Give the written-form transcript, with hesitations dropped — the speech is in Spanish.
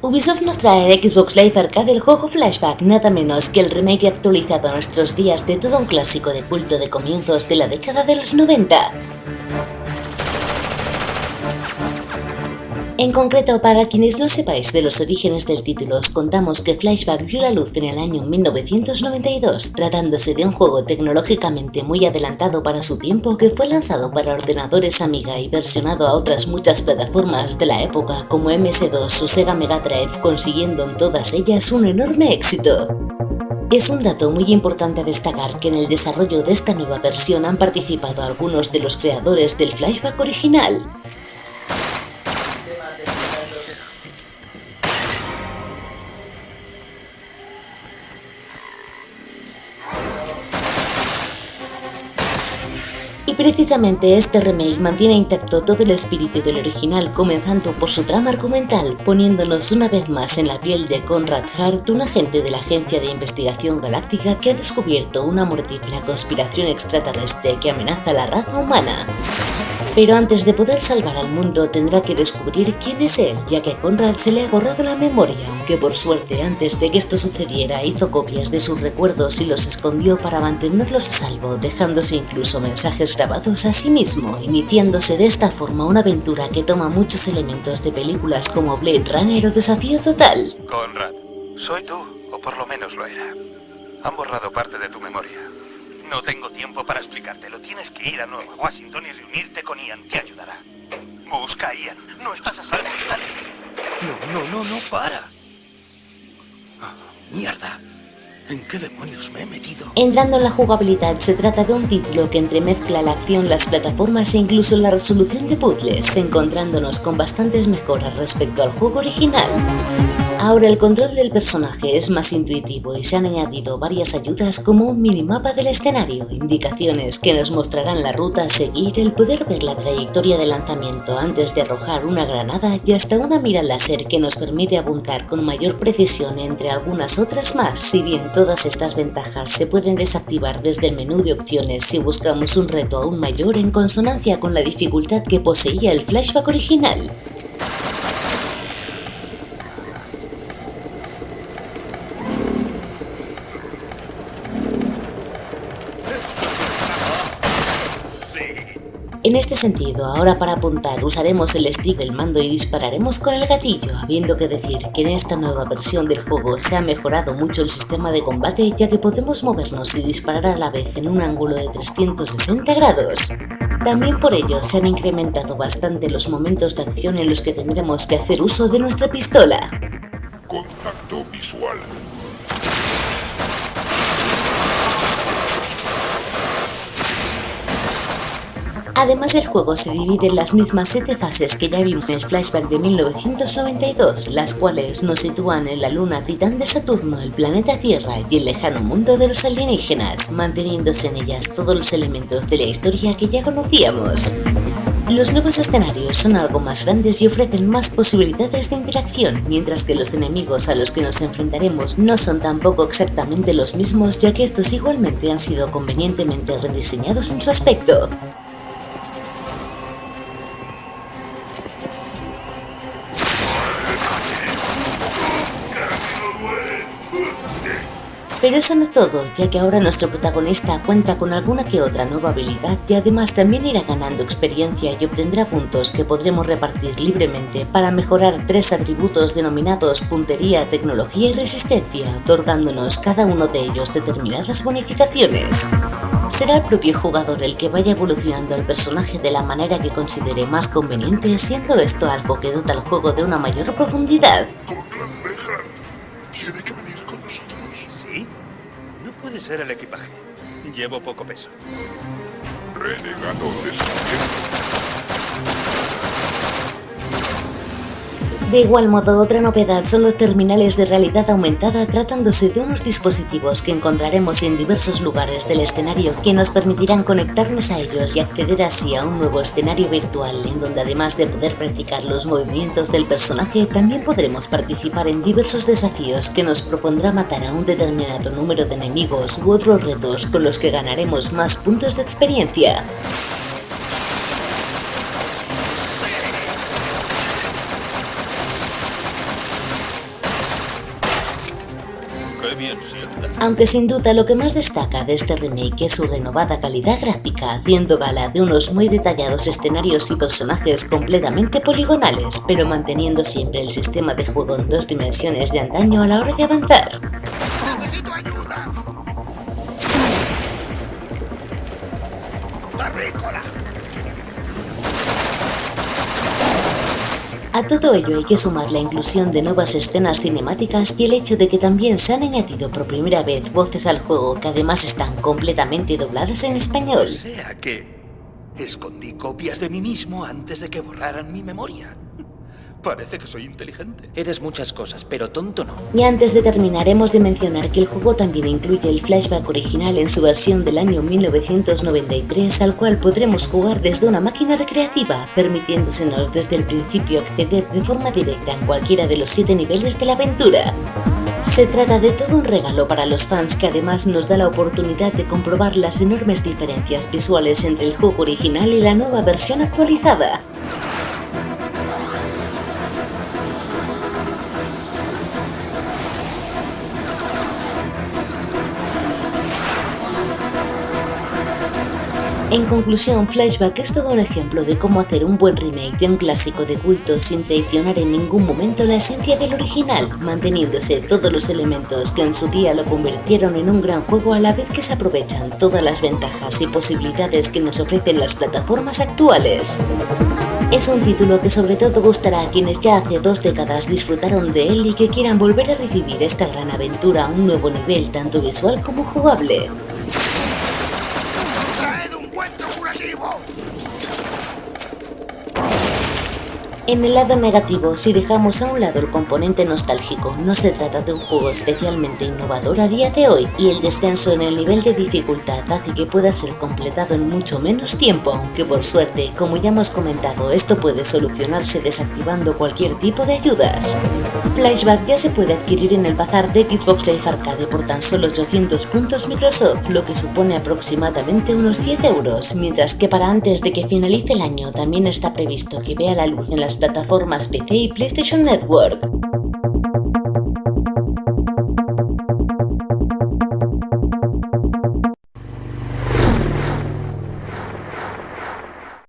Ubisoft nos trae en Xbox Live Arcade el juego Flashback, nada menos que el remake actualizado a nuestros días de todo un clásico de culto de comienzos de la década de los 90. En concreto, para quienes no sepáis de los orígenes del título, os contamos que Flashback vio la luz en el año 1992, tratándose de un juego tecnológicamente muy adelantado para su tiempo que fue lanzado para ordenadores Amiga y versionado a otras muchas plataformas de la época como MS2 o Sega Mega Drive, consiguiendo en todas ellas un enorme éxito. Es un dato muy importante a destacar que en el desarrollo de esta nueva versión han participado algunos de los creadores del Flashback original. Y precisamente este remake mantiene intacto todo el espíritu del original, comenzando por su trama argumental, poniéndonos una vez más en la piel de Conrad Hart, un agente de la Agencia de Investigación Galáctica que ha descubierto una mortífera conspiración extraterrestre que amenaza a la raza humana. Pero antes de poder salvar al mundo tendrá que descubrir quién es él, ya que a Conrad se le ha borrado la memoria, aunque por suerte antes de que esto sucediera hizo copias de sus recuerdos y los escondió para mantenerlos a salvo, dejándose incluso mensajes grabados a sí mismo, iniciándose de esta forma una aventura que toma muchos elementos de películas como Blade Runner o Desafío Total. Conrad, soy tú, o por lo menos lo era. Han borrado parte de tu memoria. No tengo tiempo para explicártelo. Tienes que ir a Nueva Washington y reunirte con Ian. Te ayudará. Busca a Ian. No estás a salvo. Están... No, para. Mierda. ¿En qué demonios me he metido? Entrando en la jugabilidad, se trata de un título que entremezcla la acción, las plataformas e incluso la resolución de puzzles, encontrándonos con bastantes mejoras respecto al juego original. Ahora el control del personaje es más intuitivo y se han añadido varias ayudas como un minimapa del escenario, indicaciones que nos mostrarán la ruta a seguir, el poder ver la trayectoria de lanzamiento antes de arrojar una granada y hasta una mira láser que nos permite apuntar con mayor precisión entre algunas otras más, si bien todas estas ventajas se pueden desactivar desde el menú de opciones si buscamos un reto aún mayor en consonancia con la dificultad que poseía el Flashback original. En este sentido, ahora para apuntar usaremos el stick del mando y dispararemos con el gatillo, habiendo que decir que en esta nueva versión del juego se ha mejorado mucho el sistema de combate, ya que podemos movernos y disparar a la vez en un ángulo de 360 grados. También por ello se han incrementado bastante los momentos de acción en los que tendremos que hacer uso de nuestra pistola. Contacto visual. Además, el juego se divide en las mismas 7 fases que ya vimos en el Flashback de 1992, las cuales nos sitúan en la luna Titán de Saturno, el planeta Tierra y el lejano mundo de los alienígenas, manteniéndose en ellas todos los elementos de la historia que ya conocíamos. Los nuevos escenarios son algo más grandes y ofrecen más posibilidades de interacción, mientras que los enemigos a los que nos enfrentaremos no son tampoco exactamente los mismos, ya que estos igualmente han sido convenientemente rediseñados en su aspecto. Pero eso no es todo, ya que ahora nuestro protagonista cuenta con alguna que otra nueva habilidad y además también irá ganando experiencia y obtendrá puntos que podremos repartir libremente para mejorar 3 atributos denominados puntería, tecnología y resistencia, otorgándonos cada uno de ellos determinadas bonificaciones. Será el propio jugador el que vaya evolucionando el personaje de la manera que considere más conveniente, siendo esto algo que dota al juego de una mayor profundidad. Tiene que venir con nosotros. ¿Sí? No puede ser el equipaje. Llevo poco peso. Renegado descubierto. De igual modo, otra novedad son los terminales de realidad aumentada, tratándose de unos dispositivos que encontraremos en diversos lugares del escenario que nos permitirán conectarnos a ellos y acceder así a un nuevo escenario virtual, en donde además de poder practicar los movimientos del personaje, también podremos participar en diversos desafíos que nos propondrá matar a un determinado número de enemigos u otros retos con los que ganaremos más puntos de experiencia. bien sienta. Aunque sin duda lo que más destaca de este remake es su renovada calidad gráfica, haciendo gala de unos muy detallados escenarios y personajes completamente poligonales, pero manteniendo siempre el sistema de juego en 2 dimensiones de antaño a la hora de avanzar. ¡Necesito ayuda! ¡Terrícola! A todo ello hay que sumar la inclusión de nuevas escenas cinemáticas y el hecho de que también se han añadido por primera vez voces al juego que además están completamente dobladas en español. O sea que escondí copias de mí mismo antes de que borraran mi memoria. Parece que soy inteligente. Eres muchas cosas, pero tonto no. Y antes de terminar hemos de mencionar que el juego también incluye el flashback original en su versión del año 1993, al cual podremos jugar desde una máquina recreativa, permitiéndosenos desde el principio acceder de forma directa en cualquiera de los 7 niveles de la aventura. Se trata de todo un regalo para los fans que además nos da la oportunidad de comprobar las enormes diferencias visuales entre el juego original y la nueva versión actualizada. En conclusión, Flashback es todo un ejemplo de cómo hacer un buen remake de un clásico de culto sin traicionar en ningún momento la esencia del original, manteniéndose todos los elementos que en su día lo convirtieron en un gran juego a la vez que se aprovechan todas las ventajas y posibilidades que nos ofrecen las plataformas actuales. Es un título que sobre todo gustará a quienes ya hace 2 décadas disfrutaron de él y que quieran volver a revivir esta gran aventura a un nuevo nivel tanto visual como jugable. En el lado negativo, si dejamos a un lado el componente nostálgico, no se trata de un juego especialmente innovador a día de hoy, y el descenso en el nivel de dificultad hace que pueda ser completado en mucho menos tiempo, aunque por suerte, como ya hemos comentado, esto puede solucionarse desactivando cualquier tipo de ayudas. Flashback ya se puede adquirir en el bazar de Xbox Live Arcade por tan solo 800 puntos Microsoft, lo que supone aproximadamente unos 10 euros, mientras que para antes de que finalice el año también está previsto que vea la luz en las plataformas PC y PlayStation Network.